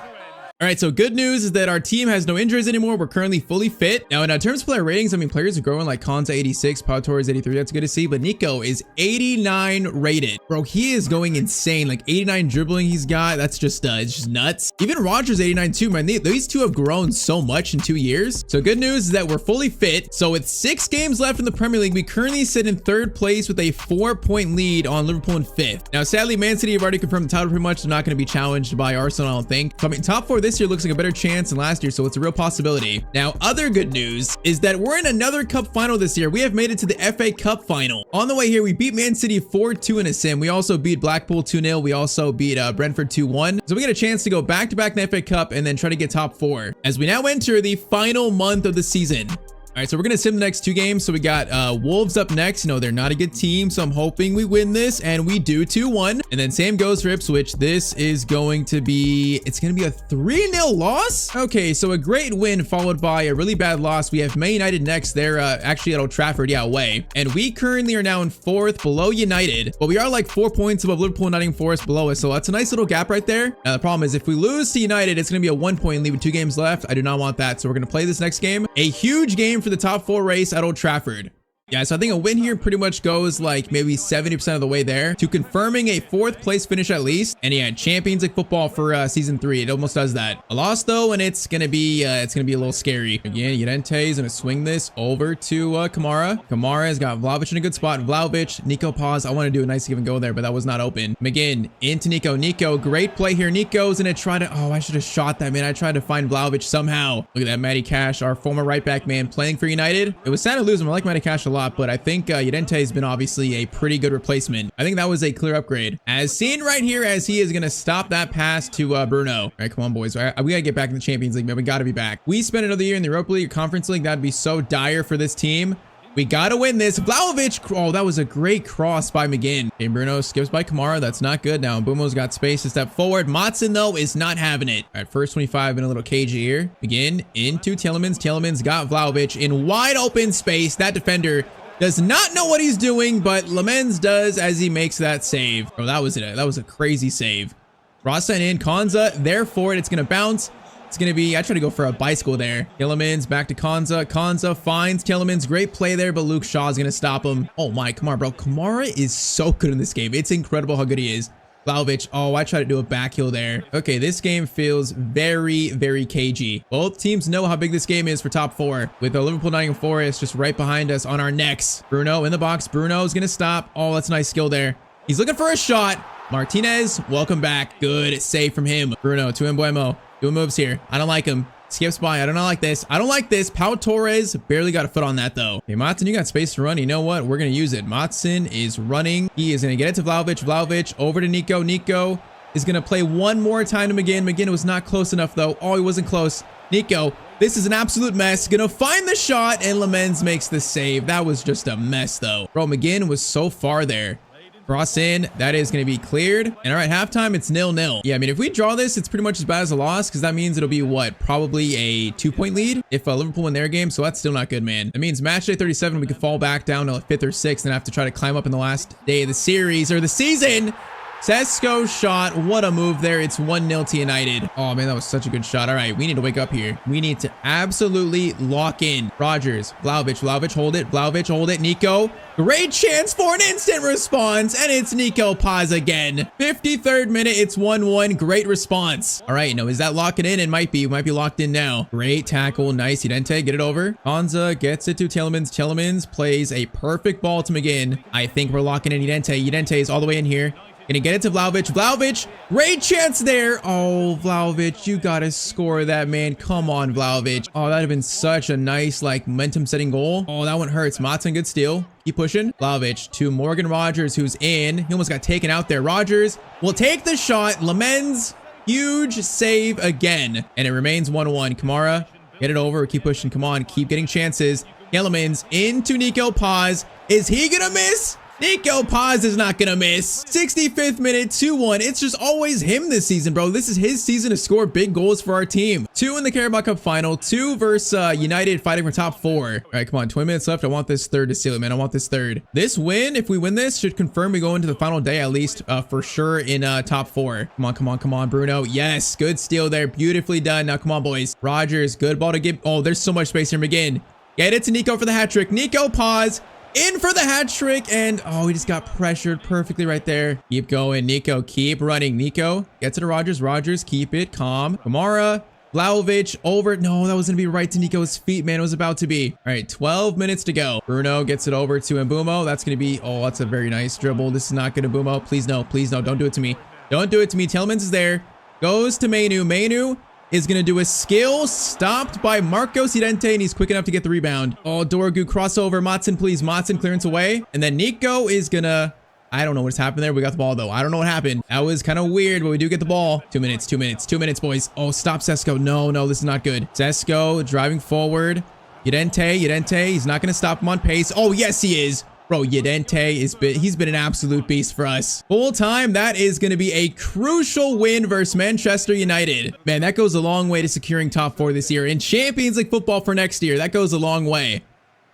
Speaker 1: All right, so good news is that our team has no injuries anymore. We're currently fully fit. Now, in terms of player ratings, players are growing like Konza 86, Pau Torres 83. That's good to see. But Nico is 89 rated. Bro, he is going insane. Like 89 dribbling he's got. That's just, it's just nuts. Even Rogers 89 too, man. These two have grown so much in 2 years. So good news is that we're fully fit. So with 6 games left in the Premier League, we currently sit in 3rd place with a 4-point lead on Liverpool in 5th. Now, sadly, Man City have already confirmed the title pretty much. They're not going to be challenged by Arsenal, I don't think. So, top 4 this year looks like a better chance than last year, so it's a real possibility. Now, other good news is that we're in another cup final this year. We have made it to the FA Cup final. On the way here, we beat Man City 4-2 in a sim. We also beat Blackpool 2-0. We also beat Brentford 2-1. So we get a chance to go back-to-back in the FA Cup and then try to get top 4 as we now enter the final month of the season. All right, so we're going to sim the next 2 games. So we got Wolves up next. They're not a good team, so I'm hoping we win this, and we do 2-1. And then same goes for Ipswich. This is going to be, it's going to be a 3-0 loss. Okay, so a great win followed by a really bad loss. We have Man United next. They're actually at Old Trafford, away. And we currently are now in 4th below United, but we are like 4 points above Liverpool and Nottingham Forest below us. So that's a nice little gap right there. Now the problem is if we lose to United, it's going to be a 1-point lead with 2 games left. I do not want that. So we're going to play this next game. A huge game for the top 4 race at Old Trafford. Yeah, so I think a win here pretty much goes like maybe 70% of the way there to confirming a 4th place finish at least. And yeah, Champions League football for season 3. It almost does that. A loss though, and it's gonna be a little scary. Again, Llorente is gonna swing this over to Kamara. Kamara has got Vlahovic in a good spot. Vlahovic, Nico Paz. I want to do a nice give and go there, but that was not open. McGinn into Nico. Great play here. Nico's gonna try to. Oh, I should have shot that, man. I tried to find Vlahovic somehow. Look at that, Matty Cash, our former right back man, playing for United. It was sad to lose him. I like Matty Cash a lot, but I think Llorente has been obviously a pretty good replacement. I think that was a clear upgrade. As seen right here, as he is going to stop that pass to Bruno. All right, come on, boys. We got to get back in the Champions League, man. We got to be back. We spent another year in the Europa League, Conference League. That'd be so dire for this team. We got to win this. Vlahovic. Oh, that was a great cross by McGinn. Okay, Bruno skips by Kamara. That's not good. Now, Mbumo's got space to step forward. Matson, though, is not having it. All right, first 25 in a little cagey here. McGinn into Tielemans. Tielemans got Vlahovic in wide open space. That defender does not know what he's doing, but Lamens does as he makes that save. Oh, that was it. That was a crazy save. Rasa in. Konza there for it. It's going to bounce. It's going to be, I tried to go for a bicycle there. Tielemans back to Konza. Konza finds Tielemans. Great play there, but Luke Shaw is going to stop him. Oh my, Kamara, bro. Kamara is so good in this game. It's incredible how good he is. Vlahovic. Oh, I tried to do a back heel there. Okay, this game feels very, very cagey. Both teams know how big this game is for top 4. With the Liverpool Nottingham Forest just right behind us on our necks. Bruno in the box. Bruno is going to stop. Oh, that's a nice skill there. He's looking for a shot. Martinez, welcome back. Good save from him. Bruno to Mbuemo. Doing moves here. I don't like him. Skips by. I don't like this. I don't like this. Pau Torres barely got a foot on that though. Hey, Matson, you got space to run. You know what? We're going to use it. Matson is running. He is going to get it to Vlahovic. Vlahovic over to Nico. Nico is going to play one more time to McGinn. McGinn was not close enough though. Oh, he wasn't close. Nico, this is an absolute mess. Gonna find the shot and Lamens makes the save. That was just a mess though. Bro, McGinn was so far there. Cross in, that is going to be cleared. And all right, halftime, it's 0-0. Yeah, I mean, if we draw this, it's pretty much as bad as a loss because that means it'll be what? Probably a 2-point lead if Liverpool win their game. So that's still not good, man. That means match day 37, we could fall back down to 5th or 6th and have to try to climb up in the last day of the series or the season. Sesko shot. What a move there. It's 1-0 to United. Oh, man, that was such a good shot. All right, we need to wake up here. We need to absolutely lock in. Rogers, Vlahovic, Vlahovic, hold it. Vlahovic, hold it. Nico, great chance for an instant response, and it's Nico Paz again. 53rd minute, it's 1-1. Great response. All right, no, is that locking in? It might be. Might be locked in now. Great tackle. Nice. Udente, get it over. Konza gets it to Tielemans. Tielemans plays a perfect ball to McGinn. I think we're locking in Udente. Udente is all the way in here. Gonna get it to Vlahovic. Vlahovic, great chance there. Oh, Vlahovic, you gotta score that, man. Come on, Vlahovic. Oh, that'd have been such a nice, like, momentum-setting goal. Oh, that one hurts. Matson, good steal. Keep pushing. Vlahovic to Morgan Rogers, who's in. He almost got taken out there. Rogers will take the shot. Lamens, huge save again. And it remains 1-1. Kamara, get it over. Keep pushing. Come on, keep getting chances. Lamens into Nico Paz. Is he gonna miss? Nico Paz is not gonna miss. 65th minute, 2-1. It's just always him this season, bro. This is his season to score big goals for our team. 2 in the Carabao Cup final, 2 versus United fighting for top 4. All right, come on, 20 minutes left. I want this third to seal it, man. I want this third. This win, if we win this, should confirm we go into the final day at least for sure in top 4. Come on, come on, come on, Bruno. Yes, good steal there. Beautifully done. Now, come on, boys. Rogers, good ball to give. Oh, there's so much space here, McGinn. Get it to Nico for the hat trick. Nico Paz. In for the hat trick, and oh, he just got pressured perfectly right there. Keep going, Nico. Keep running. Nico gets it to Rogers. Rogers, keep it calm. Kamara, Vlahovic over. No, that was gonna be right to Nico's feet, man. It was about to be. All right, 12 minutes to go. Bruno gets it over to Mbuemo. That's gonna be. Oh, that's a very nice dribble. This is not good, Mbuemo. Please no, please no. Don't do it to me. Don't do it to me. Tielemans is there. Goes to Mainu. Mainu is going to do a skill stopped by Marcos Llorente, and he's quick enough to get the rebound. Oh, Dorgu crossover. Matson, please. Matson clearance away. And then Nico is going to... I don't know what's happened there. We got the ball, though. I don't know what happened. That was kind of weird, but we do get the ball. 2 minutes, 2 minutes, 2 minutes, boys. Oh, stop Sesko. No, no, this is not good. Sesko driving forward. Llorente, he's not going to stop him on pace. Oh, yes, he is. Bro, Llorente he's been an absolute beast for us. Full time, that is going to be a crucial win versus Manchester United. Man, that goes a long way to securing top 4 this year. In Champions League football for next year, that goes a long way.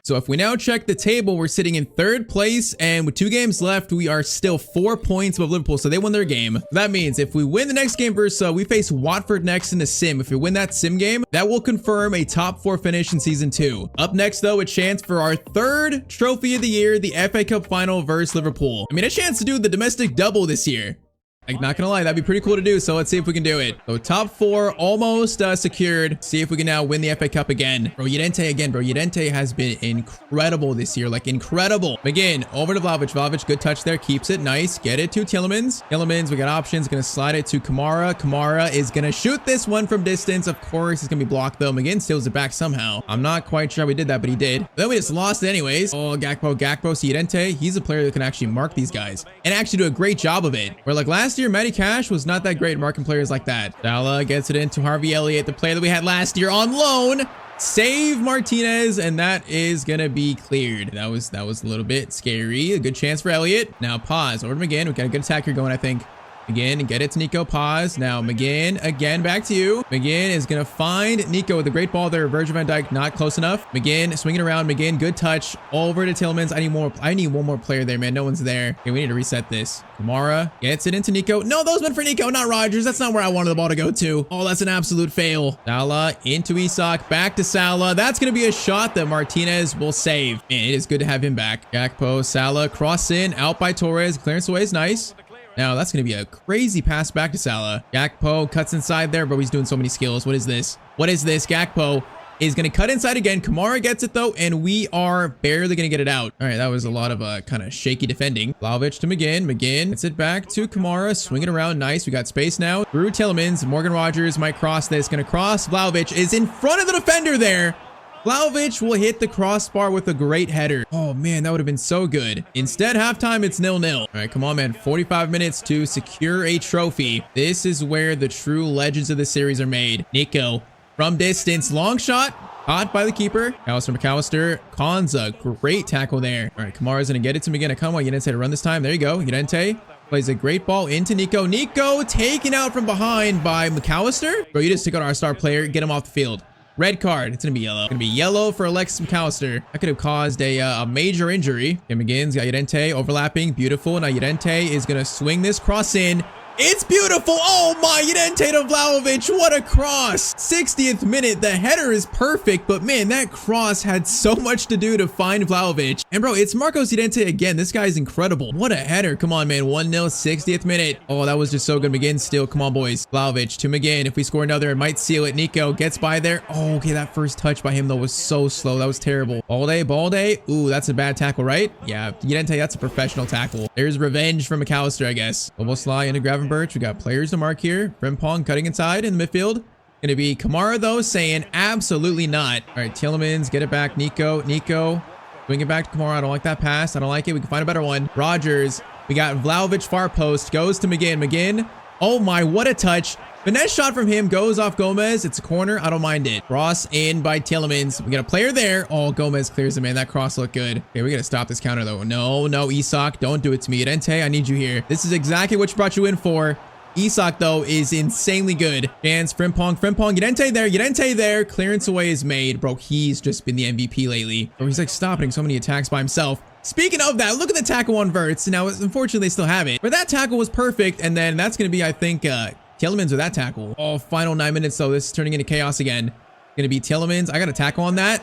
Speaker 1: So if we now check the table, we're sitting in 3rd place, and with 2 games left, we are still 4 points above Liverpool, so they won their game. That means if we win the next game versus, we face Watford next in the sim. If we win that sim game, that will confirm a top 4 finish in season 2. Up next, though, a chance for our 3rd trophy of the year, the FA Cup final versus Liverpool. I mean, a chance to do the domestic double this year. Like, not gonna lie, that'd be pretty cool to do, so let's see if we can do it. So top 4 almost secured. See if we can now win the FA Cup again. Bro, Llorente again, bro. Llorente has been incredible this year, like incredible. Again, over to Vlahovic. Vlahovic, good touch there, keeps it, nice. Get it to Tielemans. Tielemans, we got options, gonna slide it to Kamara. Kamara is gonna shoot this one from distance. Of course, it's gonna be blocked though. McGinn steals it back somehow. I'm not quite sure how we did that, but he did. Then we just lost it anyways. Oh, Gakpo, see Llorente, he's a player that can actually mark these guys and actually do a great job of it. Where like last year, Matty Cash was not that great at marking players like that. Salah gets it into Harvey Elliott, the player that we had last year on loan. Save Martinez, and that is gonna be cleared. That was a little bit scary. A good chance for Elliott. Now pause. Over to McGinn. We got a good attack here going, I think. McGinn, get it to Nico. Pause. Now McGinn, again, back to you. McGinn is going to find Nico with a great ball there. Virgil van Dijk, not close enough. McGinn, swinging around. McGinn, good touch. Over to Tielemans. I need one more player there, man. No one's there. Okay, we need to reset this. Kamara gets it into Nico. No, that was meant for Nico, not Rogers. That's not where I wanted the ball to go to. Oh, that's an absolute fail. Salah into Isak. Back to Salah. That's going to be a shot that Martinez will save. Man, it is good to have him back. Gakpo, Salah, cross in, out by Torres. Clearance away is nice. Now, that's going to be a crazy pass back to Salah. Gakpo cuts inside there, bro. He's doing so many skills. What is this? What is this? Gakpo is going to cut inside again. Kamara gets it, though, and we are barely going to get it out. All right, that was a lot of kind of shaky defending. Vlahovic to McGinn. McGinn gets it back to Kamara. Swing it around. Nice. We got space now. Through Tielemans. Morgan Rogers might cross this. Going to cross. Vlahovic is in front of the defender there. Vlahovic will hit the crossbar with a great header. Oh, man, that would have been so good. Instead, halftime, it's 0-0. All right, come on, man. 45 minutes to secure a trophy. This is where the true legends of the series are made. Nico from distance. Long shot. Caught by the keeper. McAllister. Konza. Great tackle there. All right, Kamara's going to get it to McGinn. Come on, Llorente to run this time. There you go. Llorente plays a great ball into Nico. Nico taken out from behind by McAllister. Bro, you just took out our star player. Get him off the field. Red card. It's going to be yellow. Going to be yellow for Alexis McAllister. That could have caused a major injury. And McGinn's got Llorente overlapping. Beautiful. Now Llorente is going to swing this cross in. It's beautiful. Oh my, Llorente to Vlahovic. What a cross. 60th minute. The header is perfect, but man, that cross had so much to do to find Vlahovic. And bro, it's Marcos Llorente again. This guy is incredible. What a header. Come on, man. 1-0, 60th minute. Oh, that was just so good. McGinn still. Come on, boys. Vlahovic to McGinn. If we score another, it might seal it. Nico gets by there. Oh, okay. That first touch by him, though, was so slow. That was terrible. Balde. Ooh, that's a bad tackle, right? Yeah, Llorente, that's a professional tackle. There's revenge from McAllister, I guess. Oboslai into Gravenberch. We got players to mark here. Frimpong cutting inside in the midfield. Gonna be Kamara, though, saying absolutely not. All right, Tielemans, get it back. Nico. Bring it back to Kamara. I don't like that pass. I don't like it. We can find a better one. Rogers. We got Vlahovic far post. Goes to McGinn. McGinn. Oh my, what a touch. Finesse shot from him. Goes off Gomez. It's a corner. I don't mind it. Cross in by Tielemans. We got a player there. Oh, Gomez clears it, man. That cross looked good. Okay, we got to stop this counter, though. No, Isak. Don't do it to me. Llorente, I need you here. This is exactly what you brought you in for. Isak, though, is insanely good. Chance, Frimpong, Llorente there. Clearance away is made. Bro, he's just been the MVP lately. Bro, he's like stopping so many attacks by himself. Speaking of that, look at the tackle on Verts. Now, unfortunately, they still have it. But that tackle was perfect. And then that's going to be, I think, Tielemans with that tackle. Oh, final 9 minutes, though. This is turning into chaos again. Going to be Tielemans. I got a tackle on that.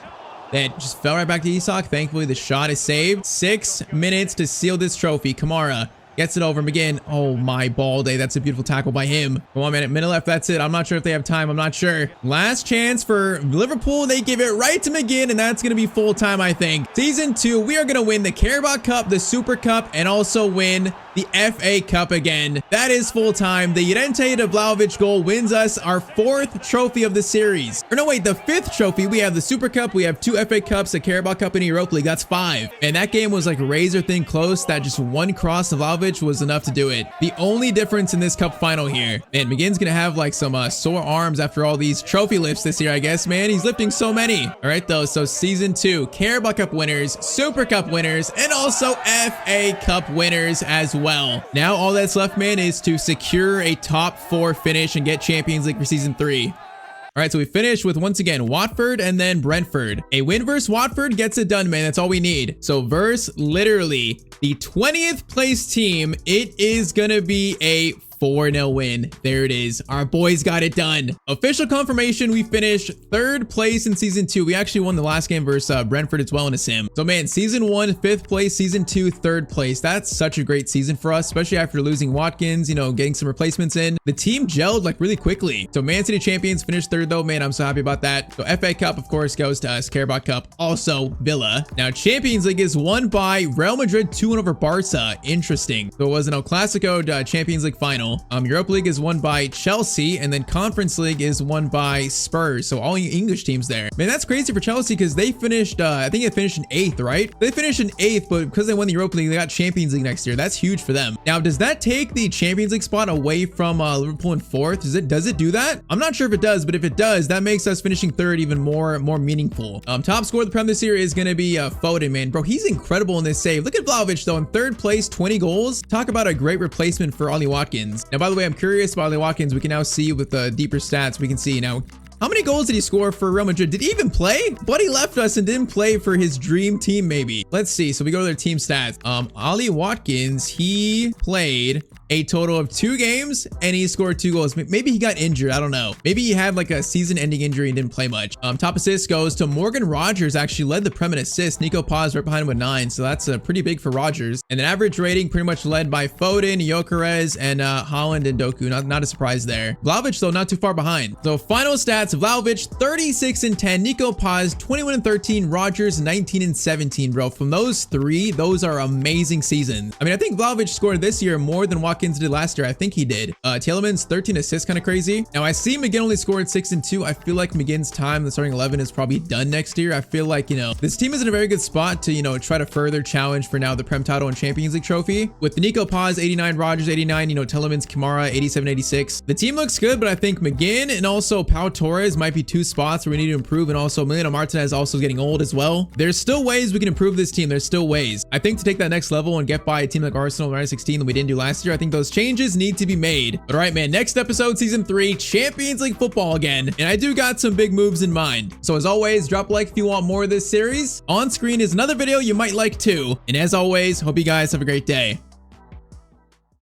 Speaker 1: That just fell right back to Isak. Thankfully, the shot is saved. 6 minutes to seal this trophy. Kamara gets it over. McGinn. Oh, my ball day. That's a beautiful tackle by him. Come on, man. At minute left, that's it. I'm not sure if they have time. I'm not sure. Last chance for Liverpool. They give it right to McGinn, and that's going to be full time, I think. Season 2, we are going to win the Carabao Cup, the Super Cup, and also win the FA Cup again. That is full time. The Llorente to Vlahovic goal wins us our 4th trophy of the series. Or no, wait, the 5th trophy. We have the Super Cup. We have 2 FA Cups, a Carabao Cup, and a Europa League. That's 5. And that game was like razor thin close. That just one cross of Vlahovic was enough to do it. The only difference in this cup final here. And McGinn's gonna have like some sore arms after all these trophy lifts this year, I guess, man. He's lifting so many. All right, though. So season 2, Carabao Cup winners, Super Cup winners, and also FA Cup winners as well. Now all that's left, man, is to secure a top 4 finish and get Champions League for season 3. All right, so we finished with, once again, Watford and then Brentford. A win versus Watford gets it done, man. That's all we need. So versus literally the 20th place team, it is going to be a 4-0 win. There it is. Our boys got it done. Official confirmation, we finished 3rd place in season 2. We actually won the last game versus Brentford as well in a sim. So man, season 1, 5th place, season 2, 3rd place. That's such a great season for us, especially after losing Watkins, you know, getting some replacements in. The team gelled like really quickly. So Man City champions finished 3rd though. Man, I'm so happy about that. So FA Cup, of course, goes to us. Carabao Cup, also Villa. Now Champions League is won by Real Madrid 2-1 over Barca. Interesting. So it was an El Clasico Champions League final. Europa League is won by Chelsea, and then Conference League is won by Spurs. So all English teams there. Man, that's crazy for Chelsea because they finished, I think they finished in 8th, right? They finished in 8th, but because they won the Europa League, they got Champions League next year. That's huge for them. Now, does that take the Champions League spot away from Liverpool in 4th? Does it do that? I'm not sure if it does, but if it does, that makes us finishing 3rd even more meaningful. Top scorer of the Prem this year is going to be Foden, man. Bro, he's incredible in this save. Look at Vlahovic, though, in 3rd place, 20 goals. Talk about a great replacement for Ollie Watkins. Now, by the way, I'm curious about Ollie Watkins. We can now see with the deeper stats, we can see now how many goals did he score for Real Madrid? Did he even play? But he left us and didn't play for his dream team, maybe. Let's see. So we go to their team stats. Ollie Watkins, he played a total of 2 games and he scored 2 goals. Maybe he got injured. I don't know. Maybe he had like a season-ending injury and didn't play much. Top assist goes to Morgan Rogers. Actually led the Prem in assists. Nico Paz right behind him with 9. So that's pretty big for Rogers. And then average rating pretty much led by Foden, Gyökeres, and Haaland and Doku. Not a surprise there. Vlahovic though not too far behind. So final stats: Vlahovic 36 and 10, Nico Paz 21 and 13, Rogers 19 and 17. Bro, from those 3, those are amazing seasons. I mean, I think Vlahovic scored this year more than Watkins did last year. I think he did. Tielemans 13 assists, kind of crazy. Now I see McGinn only scored 6 and 2. I feel like McGinn's time in the starting 11 is probably done next year. I feel like, you know, this team is in a very good spot to, you know, try to further challenge for now the Prem title and Champions League trophy. With the Nico Paz 89, Rogers 89, you know, Tielemans, Kamara 87, 86. The team looks good, but I think McGinn and also Pau Torres might be 2 spots where we need to improve, and also Emiliano Martinez also getting old as well. There's still ways we can improve this team. There's still ways. I think to take that next level and get by a team like Arsenal in 16 that we didn't do last year, I think those changes need to be made. But all right, man, next episode, season 3, Champions League football again. And I do got some big moves in mind. So as always, drop a like if you want more of this series. On screen is another video you might like too. And as always, hope you guys have a great day.